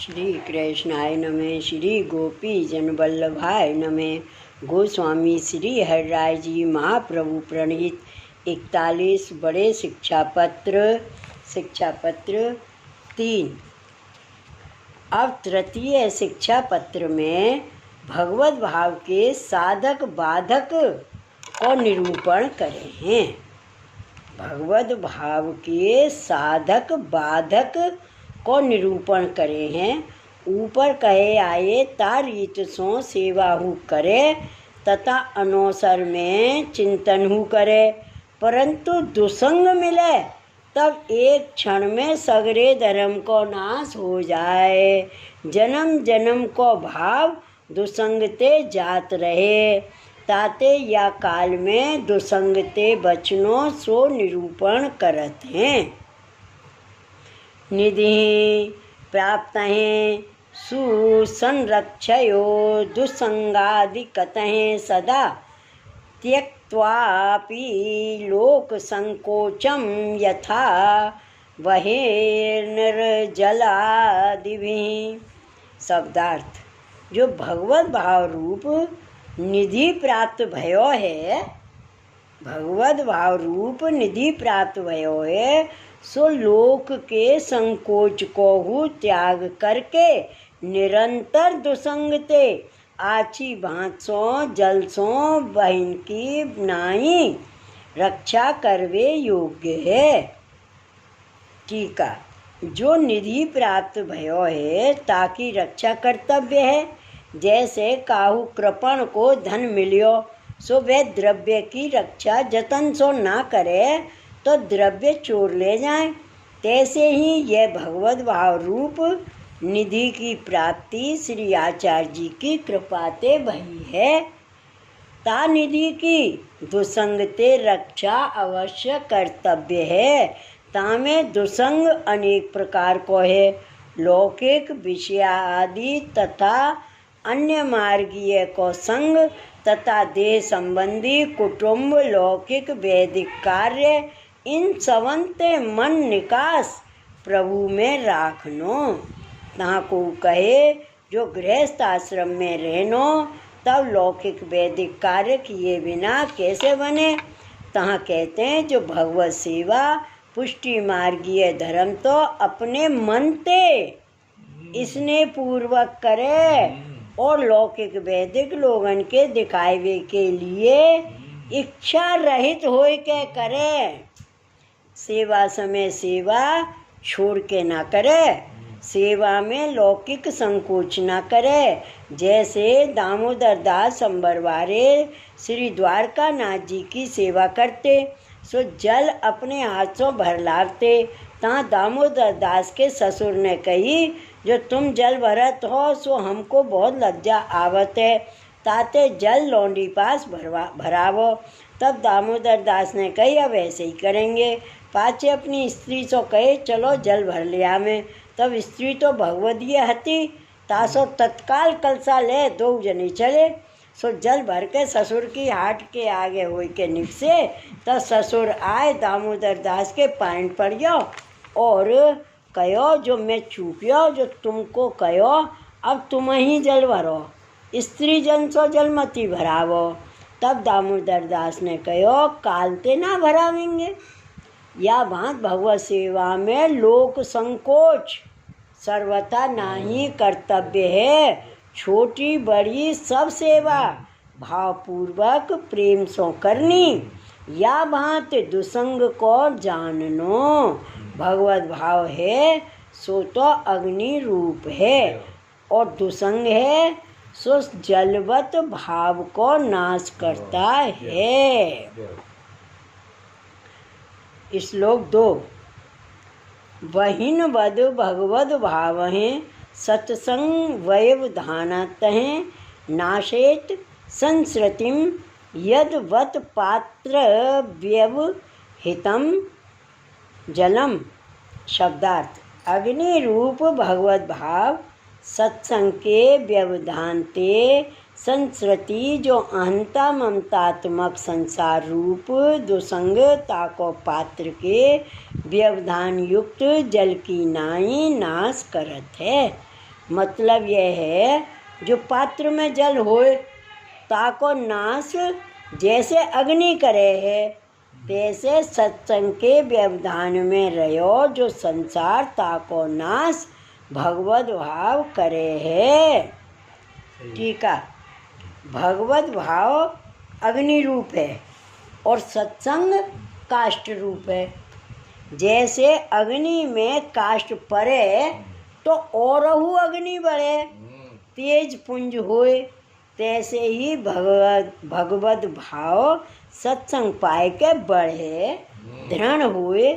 श्री कृष्णाय नमः। श्री गोपी जन वल्लभाय नमः। गोस्वामी श्री हरिराय जी महाप्रभु प्रणीत 41 बड़े शिक्षा पत्र 3। अब तृतीय शिक्षा पत्र में भगवत भाव के साधक बाधक को निरूपण करे हैं। भगवत भाव के साधक बाधक को निरूपण करे हैं। ऊपर कहे आए तारीत सो सेवा हु करे तथा अनोसर में चिंतन हु करे, परंतु दुसंग मिले तब एक क्षण में सगरे धर्म को नाश हो जाए। जन्म जन्म को भाव दुसंगते जात रहे, ताते या काल में दुसंगते बचनो सो निरूपण करत हैं। निधि प्राप्त हैं सुसंरक्षयो दुसंगादिकतः सदा त्यक्त्वापि लोक संकोचम यथा बहिर्निर्जलादिभिः। शब्दार्थ: जो भगवत भाव रूप निधि प्राप्त भयो है, भगवत भाव रूप निधि प्राप्त भयो है, सो लोक के संकोच को हु त्याग करके निरंतर दुसंगते आची भांसों जलसों बहन की नाई रक्षा करवे योग्य है। टीका: जो निधि प्राप्त भयो है ताकि रक्षा कर्तव्य है। जैसे काहू कृपण को धन मिलियो सो वह द्रव्य की रक्षा जतन सो ना करे तो द्रव्य चोर ले जाए, तैसे ही यह भगवत भाव रूप निधि की प्राप्ति श्री आचार्य जी की कृपाते भई है। ता निधि की दुसंगते रक्षा अवश्य कर्तव्य है। तामें दुसंग अनेक प्रकार को है, लौकिक विषय आदि तथा अन्य मार्गीय को संग तथा देह संबंधी कुटुंब लौकिक वैदिक कार्य इन सवंते मन निकास प्रभु में राखनो। तहाँ को कहे जो गृहस्थ आश्रम में रहनो तब लौकिक वैदिक कार्य किए बिना कैसे बने। तहाँ कहते हैं जो भगवत सेवा पुष्टि मार्गीय धर्म तो अपने मन ते स्नेह पूर्वक करे और लौकिक वैदिक लोगन के दिखावे के लिए इच्छा रहित होय के करे। सेवा समय सेवा छोड़ के ना करे, सेवा में लौकिक संकोच ना करे। जैसे दामोदर दास संबरवारे श्री द्वारका नाथ जी की सेवा करते सो जल अपने हाथों भर लावते। तहाँ दामोदर दास के ससुर ने कही जो तुम जल भरत हो सो हमको बहुत लज्जा आवत है, ताते जल लौंडी पास भरावो। तब दामोदर दास ने कही अब ऐसे ही करेंगे। पाचे अपनी स्त्री सो कहे चलो जल भर लिया में। तब स्त्री तो भगवदीय हती, तासो तत्काल कलसा ले दो जने चले। सो जल भर के ससुर की हाट के आगे हो के निकसे। तब ससुर आए दामोदर दास के पैंट पड़ियो और कहो जो मैं चूकियो जो तुमको कहो अब तुम ही जल भरो, स्त्री जन सो जल मती भरावो। तब दामोदर दास ने कहो कालते ना भरावेंगे। या भांत भगवत सेवा में लोक संकोच सर्वथा नाही कर्तव्य है। छोटी बड़ी सब सेवा भावपूर्वक प्रेम सो करनी। या भांत दुसंग को जाननो। भगवत भाव है सो तो अग्नि रूप है और दुसंग है सो जलवत भाव को नाश करता है। श्लोक 2। बहिन वद भगवद भावहें सत्संग व्यवधानतः नाशेत संसृतिम यद्वत् पात्र व्यवहितम जलम। शब्दार्थ: अग्नि रूप भगवत भाव सत्संग के व्यवधानते संस्कृति जो अहंता ममतात्मक संसार रूप दुसंगता को पात्र के व्यवधान युक्त जल की नाई नाश करत है। मतलब यह है जो पात्र में जल होए ताको नाश जैसे अग्नि करे है, तैसे सत्संग के व्यवधान में रहो जो संसार ताको नाश भगवत भाव करे है। ठीक है, भगवत भाव अग्नि रूप है और सत्संग काष्ठ रूप है। जैसे अग्नि में काष्ठ पड़े तो औरहु अग्नि बढ़े, तेज पुंज होए, तैसे ही भगवत भाव सत्संग पाए के बढ़े, दृढ़ हुए।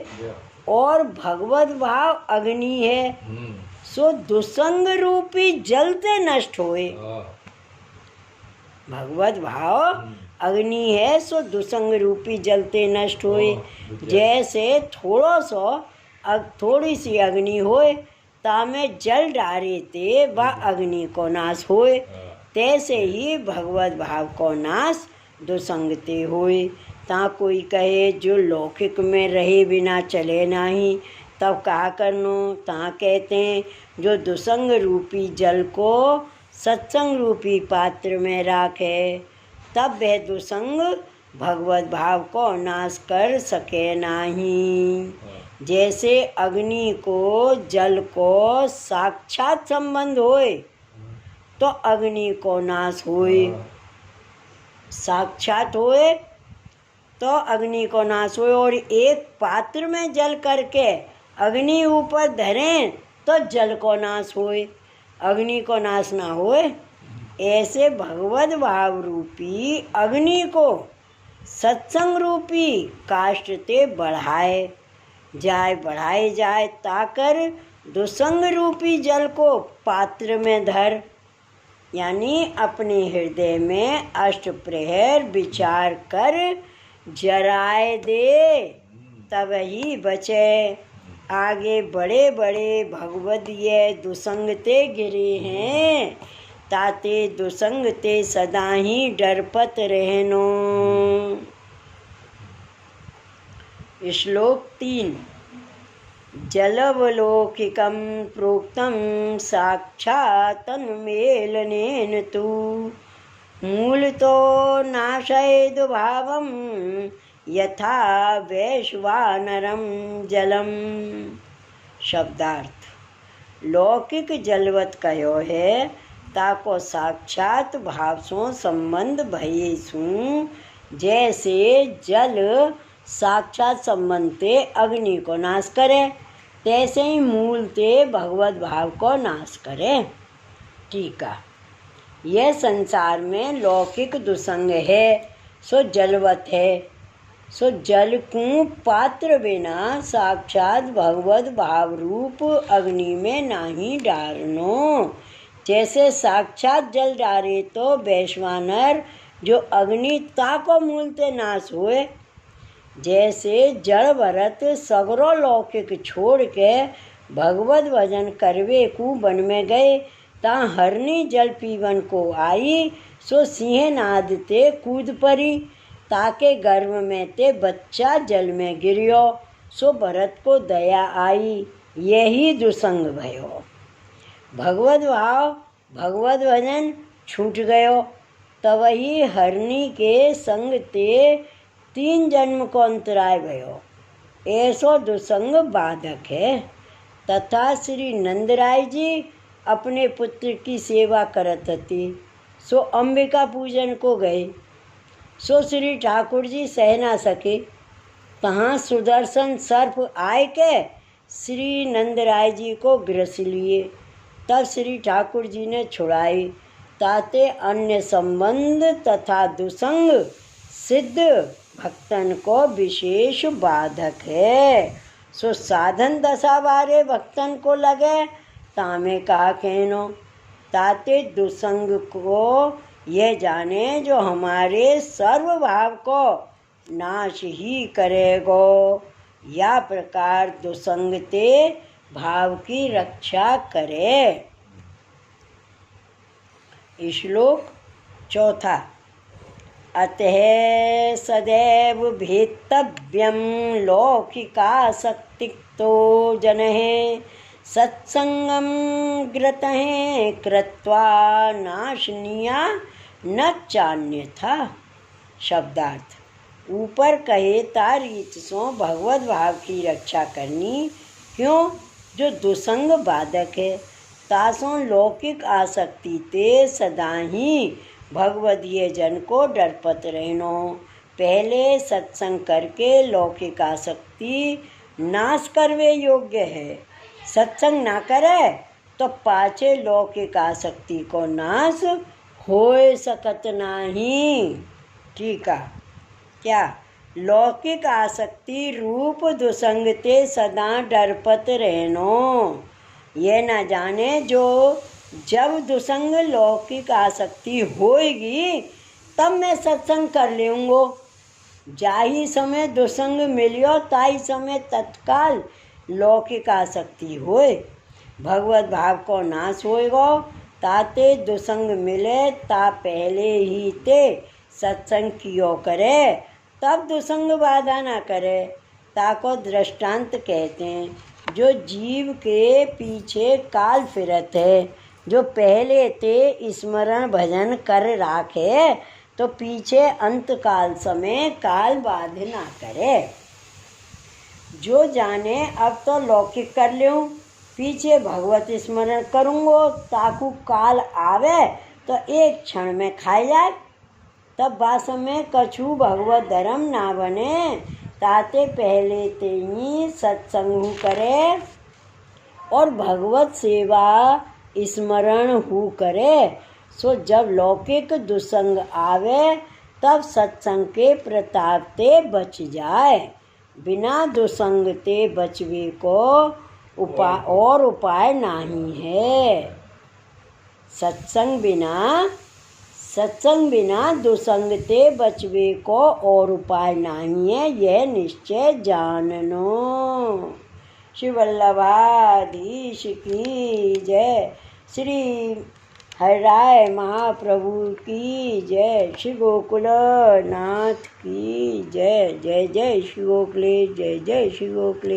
और भगवत भाव अग्नि है सो दुसंग रूपी जलते नष्ट होए। भगवत भाव अग्नि है सो दुसंग रूपी जलते नष्ट होए। जैसे थोड़ी सी अग्नि होए तामे जल डारे ते वह अग्नि को नाश होए, तैसे ही भगवत भाव को नाश दुसंगते होए। ता कोई कहे जो लौकिक में रहे बिना चले नहीं, तब कहा करनो। ता कहते हैं जो दुसंग रूपी जल को सत्संग रूपी पात्र में राखे, तब वह दुसंग भगवत भाव को नाश कर सके नहीं। जैसे अग्नि को जल को साक्षात संबंध होए तो अग्नि को नाश होए, साक्षात होए तो अग्नि को नाश होए। और एक पात्र में जल करके अग्नि ऊपर धरें तो जल को नाश होए, अग्नि को नाश ना होए। ऐसे भगवत भाव रूपी अग्नि को सत्संग रूपी काष्ठ ते बढ़ाए जाए ताकर दुसंग रूपी जल को पात्र में धर, यानी अपने हृदय में अष्ट प्रहर विचार कर जराए दे, तब ही बचे। आगे बड़े बड़े भगवदीय दुसंगते गिरे हैं, ताते दुसंगते सदा ही डरपत रहनो। श्लोक 3। जलवलौकिकं प्रोक्तं साक्षात्तन्मेलनेन तु मूलतो नाशयेद्भावं यथा वैश्वानरं जलम। शब्दार्थ। लौकिक जलवत कहो है ताको साक्षात भाव सो संबंध भये सु, जैसे जल साक्षात संबंध ते अग्नि को नाश करे, तैसे ही मूल ते भगवत भाव को नाश करे। टीका। यह संसार में लौकिक दुसंग है सो जलवत है, सो जल को पात्र बिना साक्षात भगवत भाव रूप अग्नि में नहीं डारनो। जैसे साक्षात जल डारे तो वैश्वानर जो अग्नि ताको मूलते नाश हुए, जैसे जड़ भरत सगरो लौकिक छोड़ के भगवत भजन करवे को वन में गए, ता हरनी जल पीवन को आई, सो सिंह नाद ते कूद परी, ताके गर्भ में ते बच्चा जल में गिरियो, सो भरत को दया आई, यही दुसंग भयो। भगवत भाव भगवत भजन छूट गयो, तब ही हरनी के संग ते 3 जन्म को अंतराय भयो, ऐसो दुसंग बाधक है। तथा श्री नंदराय जी अपने पुत्र की सेवा करत थी, सो अंबिका पूजन को गए, सो श्री ठाकुर जी सह ना सके, तहाँ सुदर्शन सर्प आए के श्री नंदराय जी को ग्रस लिए, तब श्री ठाकुर जी ने छुड़ाई, ताते अन्य संबंध तथा दुसंग सिद्ध भक्तन को विशेष बाधक है। सो साधन दशा बारे भक्तन को लगे, तामे कहा कहनो, ताते दुसंग को यह जाने जो हमारे सर्व भाव को नाश ही करेगो, या प्रकार दुसंगते भाव की रक्षा करे। श्लोक 4। अतः सदैव भेत्तव्यं लौकिकासक्तिक्तो जनः सत्संगम ग्रतः कृत्वा नाशनीया न चान्यथा। शब्दार्थ। ऊपर कहे ता रीत सो भगवत भाव की रक्षा करनी, क्यों? जो दुसंग बाधक है, तासों लौकिक आसक्ति ते सदा ही भगवदीय जन को डरपत रहनो। पहले सत्संग करके लौकिक आसक्ति नाश करवे योग्य है। सत्संग ना करे तो पाछे लौकिक आसक्ति को नाश होए सकत नहीं। ठीक है क्या? लौकिक आसक्ति रूप दुसंग ते सदा डरपत रहनो। ये न जाने जो जब दुसंग लौकिक आसक्ति होएगी तब मैं सत्संग कर लूँगो। जाही समय दुसंग मिलियो ताई समय तत्काल लौकिक आसक्ति होए, भगवत भाव को नाश होएगो। ताते दुसंग मिले ता पहले ही ते सत्संग कियो करे, तब दुसंग बाधा ना करे। ताको दृष्टांत कहते हैं। जो जीव के पीछे काल फिरत है, जो पहले ते स्मरण भजन कर राखे, तो पीछे अंत काल समय काल बाध ना करे। जो जाने अब तो लौकिक कर लूँ, पीछे भगवत स्मरण करूँगो, ताकू काल आवे तो एक क्षण में खाई जाए, तब बास में कछु भगवत धर्म ना बने। ताते पहले ते ही सत्संग करे और भगवत सेवा स्मरण हु करे। सो जब लौकिक दुसंग आवे तब सत्संग के प्रताप ते बच जाए। बिना दुसंग ते बचवे को उपाय नहीं है। सत्संग बिना दुसंग ते बचवे को और उपाय नहीं है, यह निश्चय जाननो। श्री वल्लभाधीश की जय। श्री हरिराय महाप्रभु की जय। श्री गोकुलनाथ की जय। जय जय श्री गोखले, जय जय श्री गोखले।